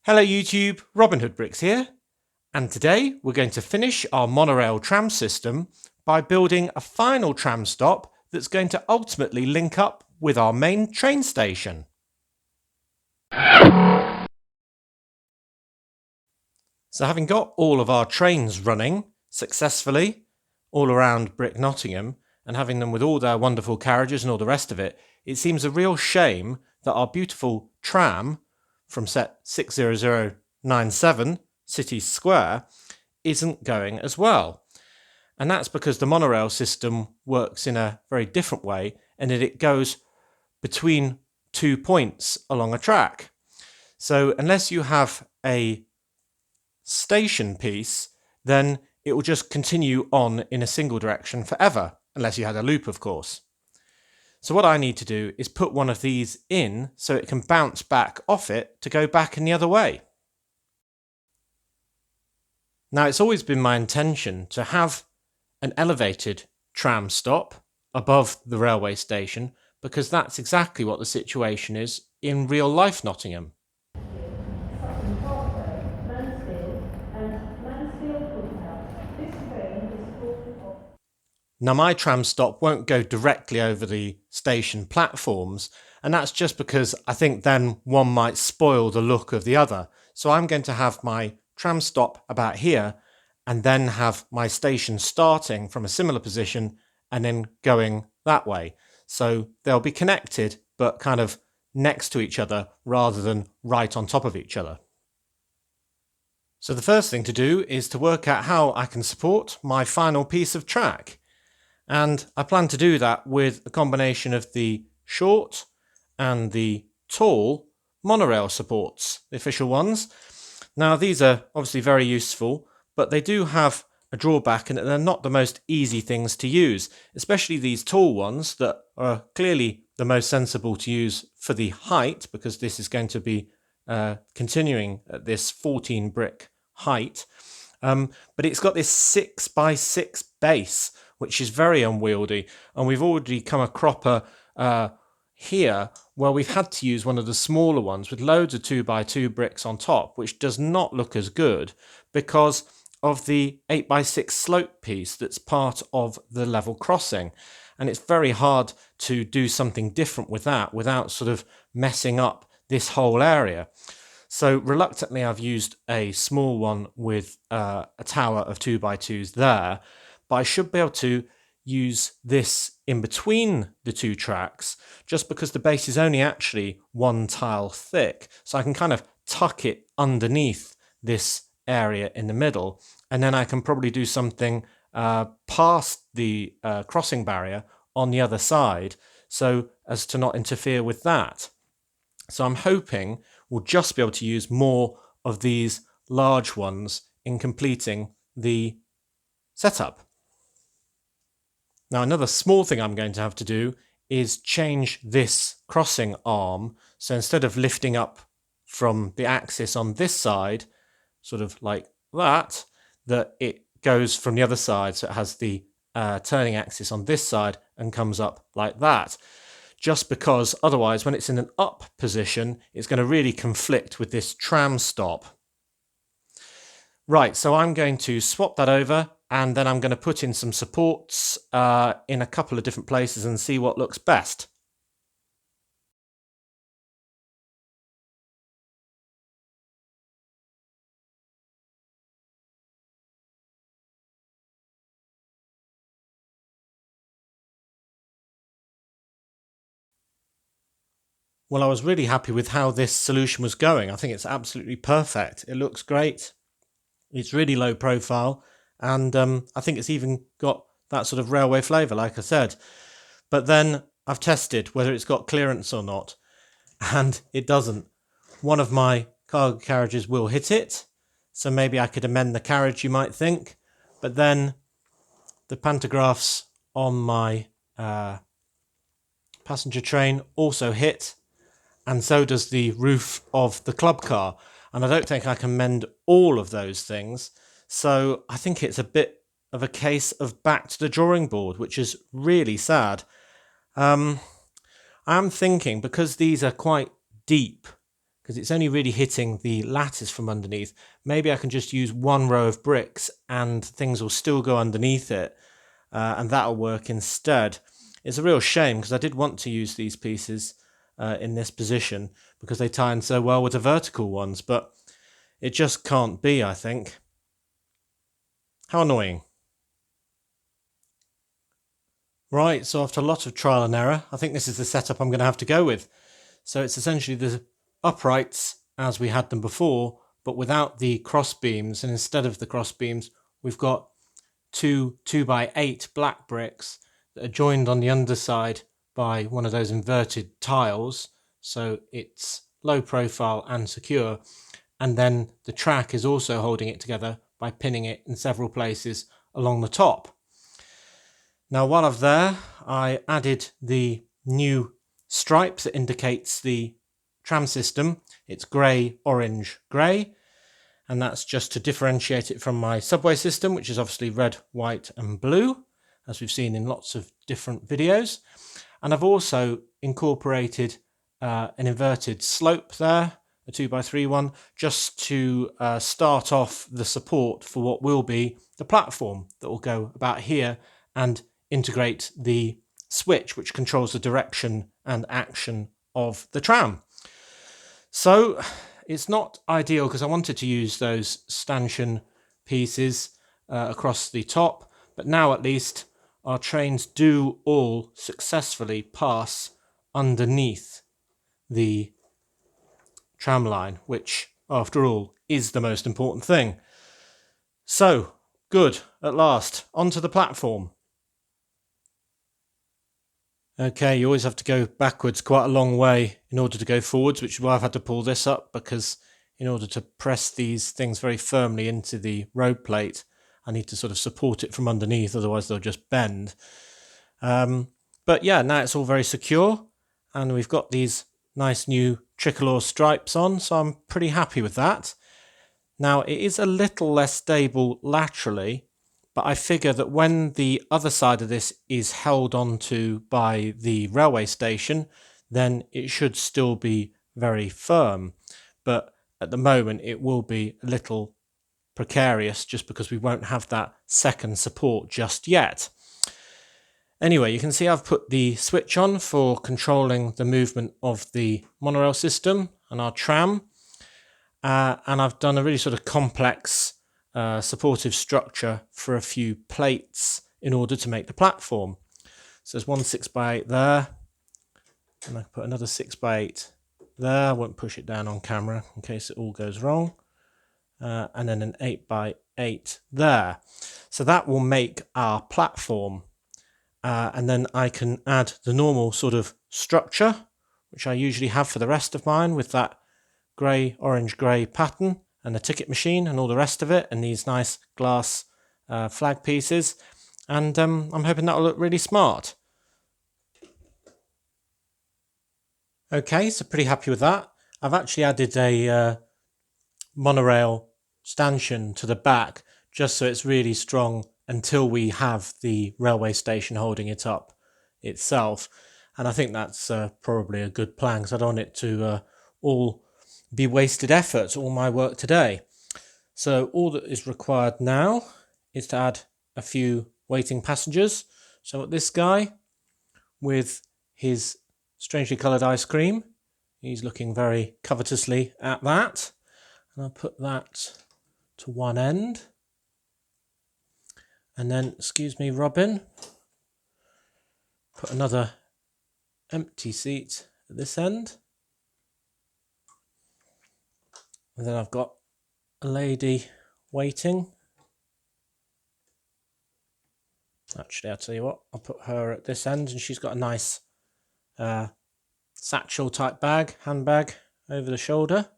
Hello YouTube, Robin Hood Bricks here, and today we're going to finish our monorail tram system by building a final tram stop that's going to ultimately link up with our main train station. So having got all of our trains running successfully all around Brick Nottingham and having them with all their wonderful carriages and all the rest of it, it seems a real shame that our beautiful tram from set 60097 City Square isn't going as well. And that's because the monorail system works in a very different way and that it goes between 2 points along a track. So unless you have a station piece, then it will just continue on in a single direction forever, unless you had a loop, of course. So what I need to do is put one of these in so it can bounce back off it to go back in the other way. Now, it's always been my intention to have an elevated tram stop above the railway station because that's exactly what the situation is in real life Nottingham. Now, my tram stop won't go directly over the station platforms, and that's just because I think then one might spoil the look of the other. So I'm going to have my tram stop about here and then have my station starting from a similar position and then going that way. So they'll be connected, but kind of next to each other rather than right on top of each other. So the first thing to do is to work out how I can support my final piece of track. And I plan to do that with a combination of the short and the tall monorail supports, the official ones. Now, these are obviously very useful, but they do have a drawback in that they're not the most easy things to use, especially these tall ones that are clearly the most sensible to use for the height, because this is going to be continuing at this 14 brick height. But it's got this 6x6 base, which is very unwieldy. And we've already come a cropper here where we've had to use one of the smaller ones with loads of 2x2 bricks on top, which does not look as good because of the 8x6 slope piece that's part of the level crossing. And it's very hard to do something different with that without sort of messing up this whole area. So reluctantly, I've used a small one with a tower of 2x2s there, but I should be able to use this in between the two tracks just because the base is only actually one tile thick. So I can kind of tuck it underneath this area in the middle, and then I can probably do something past the crossing barrier on the other side so as to not interfere with that. So I'm hoping we'll just be able to use more of these large ones in completing the setup. Now, another small thing I'm going to have to do is change this crossing arm. So instead of lifting up from the axis on this side, sort of like that it goes from the other side. So it has the turning axis on this side and comes up like that. Just because otherwise, when it's in an up position, it's going to really conflict with this tram stop. Right, so I'm going to swap that over, and then I'm going to put in some supports in a couple of different places and see what looks best. Well, I was really happy with how this solution was going. I think it's absolutely perfect. It looks great. It's really low profile. And I think it's even got that sort of railway flavour, like I said. But then I've tested whether it's got clearance or not. And it doesn't. One of my cargo carriages will hit it. So maybe I could amend the carriage, you might think. But then the pantographs on my passenger train also hit. And so does the roof of the club car. And I don't think I can mend all of those things. So I think it's a bit of a case of back to the drawing board, which is really sad. I'm thinking, because these are quite deep, because it's only really hitting the lattice from underneath. Maybe I can just use one row of bricks and things will still go underneath it, and that'll work instead. It's a real shame because I did want to use these pieces in this position because they tie in so well with the vertical ones, but it just can't be, I think. How annoying. Right, so after a lot of trial and error, I think this is the setup I'm going to have to go with. So it's essentially the uprights as we had them before, but without the cross beams, and instead of the cross beams, we've got two 2x8 black bricks that are joined on the underside by one of those inverted tiles, so it's low profile and secure, and then the track is also holding it together by pinning it in several places along the top. Now while I'm there, I added the new stripe that indicates the tram system. It's grey, orange, grey, and that's just to differentiate it from my subway system, which is obviously red, white and blue, as we've seen in lots of different videos. And I've also incorporated an inverted slope there, a 2x3 one, just to start off the support for what will be the platform that will go about here and integrate the switch which controls the direction and action of the tram. So it's not ideal because I wanted to use those stanchion pieces across the top, but now at least our trains do all successfully pass underneath the tram line, which after all is the most important thing. So good, at last, onto the platform. Okay, you always have to go backwards quite a long way in order to go forwards, which is why I've had to pull this up, because in order to press these things very firmly into the road plate, I need to sort of support it from underneath, otherwise they'll just bend. But yeah, now it's all very secure, and we've got these nice new tricolor stripes on, so I'm pretty happy with that. Now it is a little less stable laterally, but I figure that when the other side of this is held onto by the railway station, then it should still be very firm. But at the moment, it will be a little precarious just because we won't have that second support just yet. Anyway, you can see I've put the switch on for controlling the movement of the monorail system and our tram. And I've done a really sort of complex supportive structure for a few plates in order to make the platform. So there's one 6x8 there, and I can put another 6x8 there. I won't push it down on camera in case it all goes wrong, and then an 8x8 there. So that will make our platform, and then I can add the normal sort of structure which I usually have for the rest of mine, with that grey, orange, grey pattern and the ticket machine and all the rest of it, and these nice glass flag pieces, and I'm hoping that'll look really smart. Okay, so pretty happy with that. I've actually added a monorail stanchion to the back just so it's really strong until we have the railway station holding it up itself, and I think that's probably a good plan because I don't want it to all be wasted effort, all my work today. So all that is required now is to add a few waiting passengers. So this guy with his strangely coloured ice cream, he's looking very covetously at that, and I'll put that to one end, and then, excuse me Robin, put another empty seat at this end. And then I've got a lady waiting. Actually, I'll tell you what, I'll put her at this end, and she's got a nice satchel type bag, handbag over the shoulder.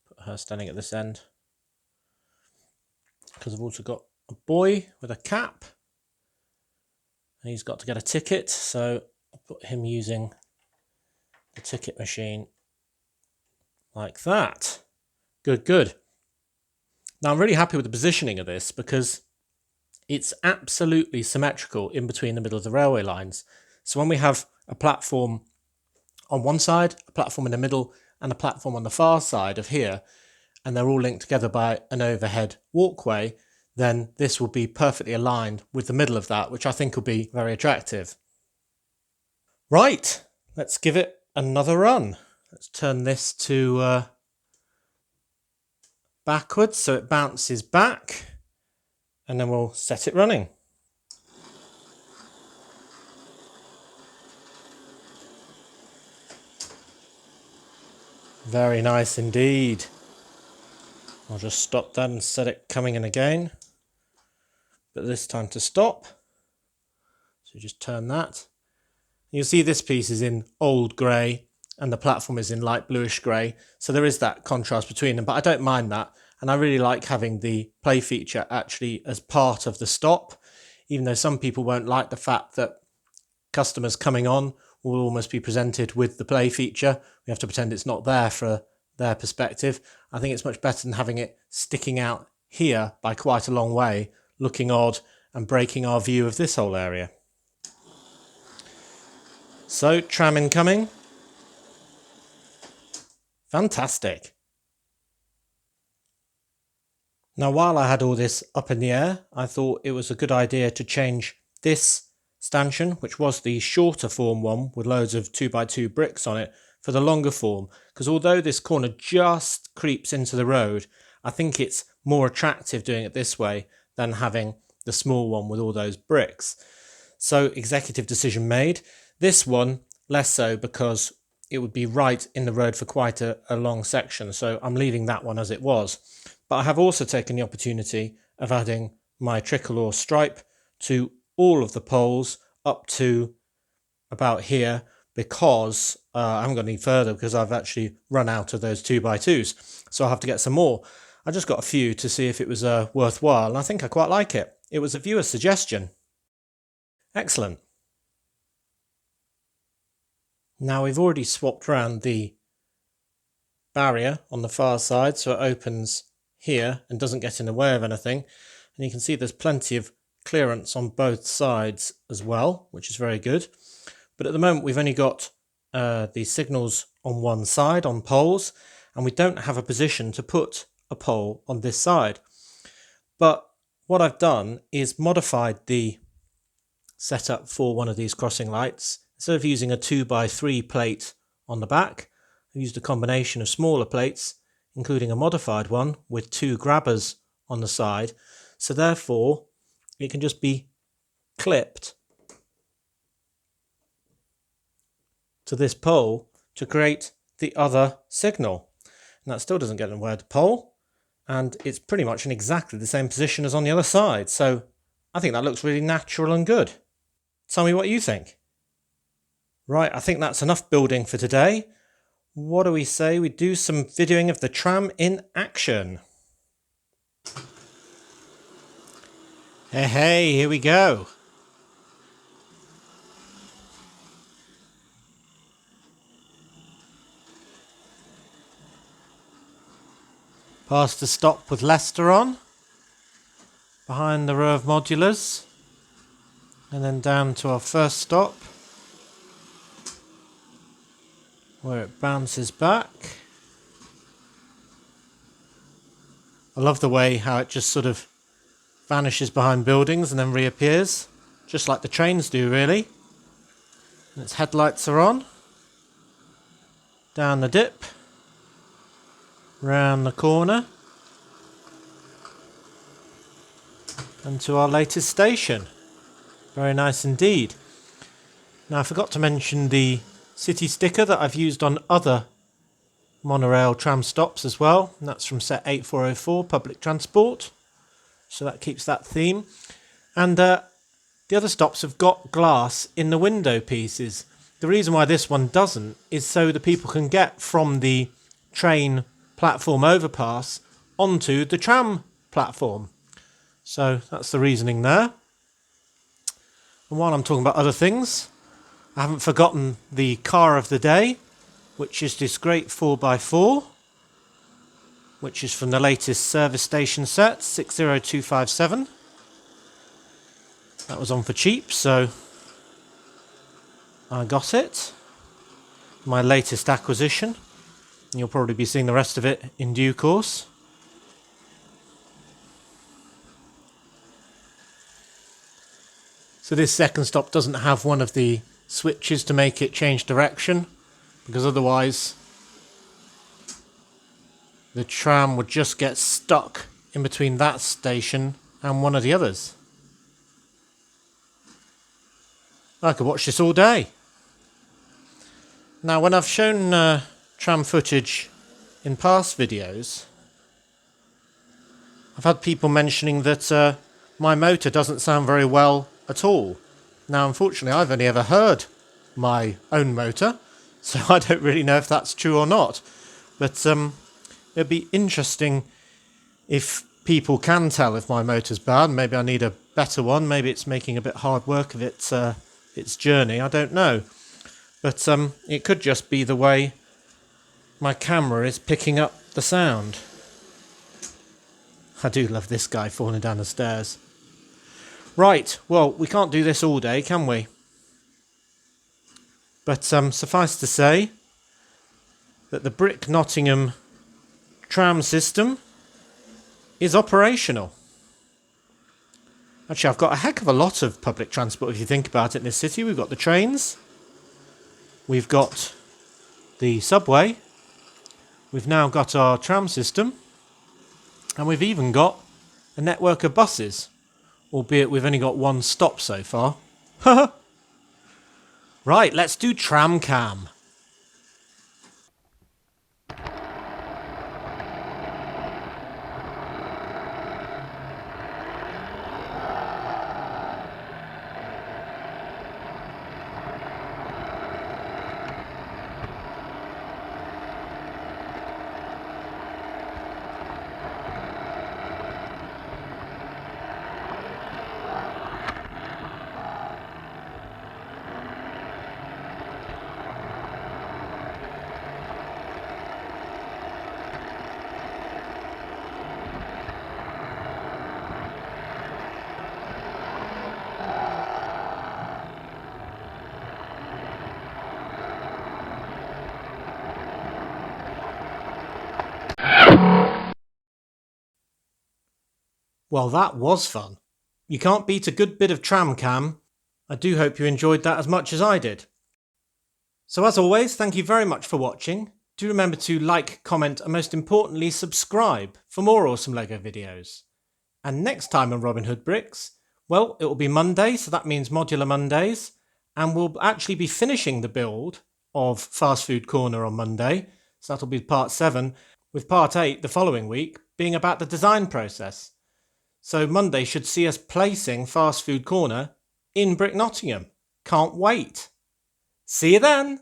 Put her standing at this end. Because I've also got a boy with a cap. And he's got to get a ticket, so I'll put him using the ticket machine like that. Good, good. Now I'm really happy with the positioning of this because it's absolutely symmetrical in between the middle of the railway lines. So when we have a platform on one side, a platform in the middle, and a platform on the far side of here, and they're all linked together by an overhead walkway, then this will be perfectly aligned with the middle of that, which I think will be very attractive. Right, let's give it another run. Let's turn this to backwards so it bounces back, and then we'll set it running. Very nice indeed. I'll just stop that and set it coming in again, but this time to stop. So just turn that. You'll see this piece is in old grey and the platform is in light bluish grey, so there is that contrast between them, but I don't mind that, and I really like having the play feature actually as part of the stop, even though some people won't like the fact that customers coming on will almost be presented with the play feature. We have to pretend it's not there for their perspective. I think it's much better than having it sticking out here by quite a long way, looking odd and breaking our view of this whole area. So, tram incoming. Fantastic. Now, while I had all this up in the air, I thought it was a good idea to change this stanchion, which was the shorter form one with loads of 2x2 bricks on it, for the longer form, because although this corner just creeps into the road, I think it's more attractive doing it this way than having the small one with all those bricks. So, executive decision made. This one, less so, because it would be right in the road for quite a long section, so I'm leaving that one as it was. But I have also taken the opportunity of adding my trickle or stripe to all of the poles up to about here, because I haven't got any further because I've actually run out of those 2x2s, so I'll have to get some more. I just got a few to see if it was worthwhile, and I think I quite like it. It was a viewer's suggestion. Excellent. Now we've already swapped around the barrier on the far side so it opens here and doesn't get in the way of anything, and you can see there's plenty of clearance on both sides as well, which is very good. But at the moment we've only got the signals on one side on poles, and we don't have a position to put a pole on this side. But what I've done is modified the setup for one of these crossing lights. Instead of using a 2x3 plate on the back, I've used a combination of smaller plates, including a modified one with 2 grabbers on the side, so therefore it can just be clipped to this pole to create the other signal. And that still doesn't get in the way of the pole, and it's pretty much in exactly the same position as on the other side, so I think that looks really natural and good. Tell me what you think. Right, I think that's enough building for today. What do we say we do some videoing of the tram in action? Hey, here we go. Past the stop with Leicester on, behind the row of modulars, and then down to our first stop, where it bounces back. I love the way how it just sort of vanishes behind buildings and then reappears, just like the trains do really. And its headlights are on. Down the dip, round the corner, and to our latest station. Very nice indeed. Now I forgot to mention the city sticker that I've used on other monorail tram stops as well, and that's from set 8404 public transport, so that keeps that theme. And the other stops have got glass in the window pieces. The reason why this one doesn't is so the people can get from the train platform overpass onto the tram platform. So that's the reasoning there. And while I'm talking about other things, I haven't forgotten the car of the day, which is this great 4x4, which is from the latest service station set, 60257. That was on for cheap, so I got it. My latest acquisition. You'll probably be seeing the rest of it in due course. So this second stop doesn't have one of the switches to make it change direction, because otherwise the tram would just get stuck in between that station and one of the others. I could watch this all day. Now, when I've shown tram footage in past videos, I've had people mentioning that my motor doesn't sound very well at all. Now, unfortunately, I've only ever heard my own motor, so I don't really know if that's true or not. But it'd be interesting if people can tell if my motor's bad. Maybe I need a better one. Maybe it's making a bit hard work of its journey. I don't know. But it could just be the way my camera is picking up the sound. I do love this guy falling down the stairs. Right, well, we can't do this all day, can we? But suffice to say that the Brick Nottingham tram system is operational. Actually, I've got a heck of a lot of public transport if you think about it in this city. We've got the trains, we've got the subway, we've now got our tram system, and we've even got a network of buses, albeit we've only got one stop so far. Right, let's do tram cam. Well, that was fun. You can't beat a good bit of tram cam. I do hope you enjoyed that as much as I did. So as always, thank you very much for watching. Do remember to like, comment, and most importantly, subscribe for more awesome LEGO videos. And next time on Robin Hood Bricks, well, it will be Monday, so that means Modular Mondays, and we'll actually be finishing the build of Fast Food Corner on Monday, so that'll be part 7, with part 8 the following week being about the design process. So Monday should see us placing Fast Food Corner in Brick Nottingham. Can't wait. See you then!